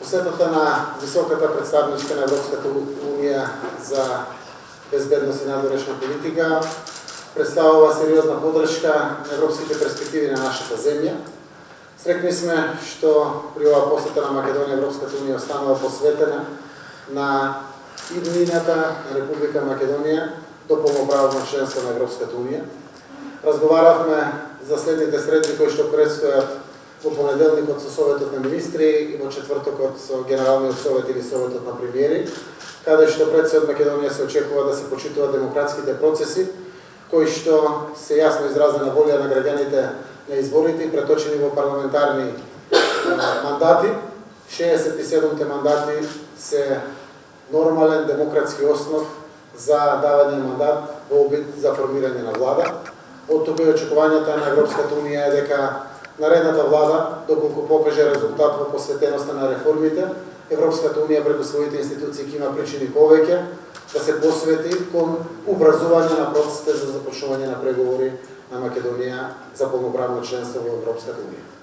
Посетата на високата представничка на Европската унија за безбедност и надворешна политика представува сериозна подршка на европските перспективи на нашата земја. Срекни сме што при оваа посета на Македонија Европската унија останува посветена на иднината на Република Македонија до полноправно членство на Европската унија. Разговаравме за следните средби кои што предстојат во понеделникот со Советот на министри и во четвртокот со Генералниот совет или Советот на премиери, каде што пред се од Македонија се очекува да се почитуваат демократските процеси, кои што се јасно изразена волја на граѓаните на изборите и преточени во парламентарни мандати. 67 мандати се нормален демократски основ за давање мандат во обид за формирање на влада. Од тука и очекувањата на Европската унија е дека наредната влада, доколку покаже резултат во посветеноста на реформите, Европската унија преку своите институции ќе има причини повеќе да се посвети кон образување на процесите за започнување на преговори на Македонија за полноправно членство во Европската унија.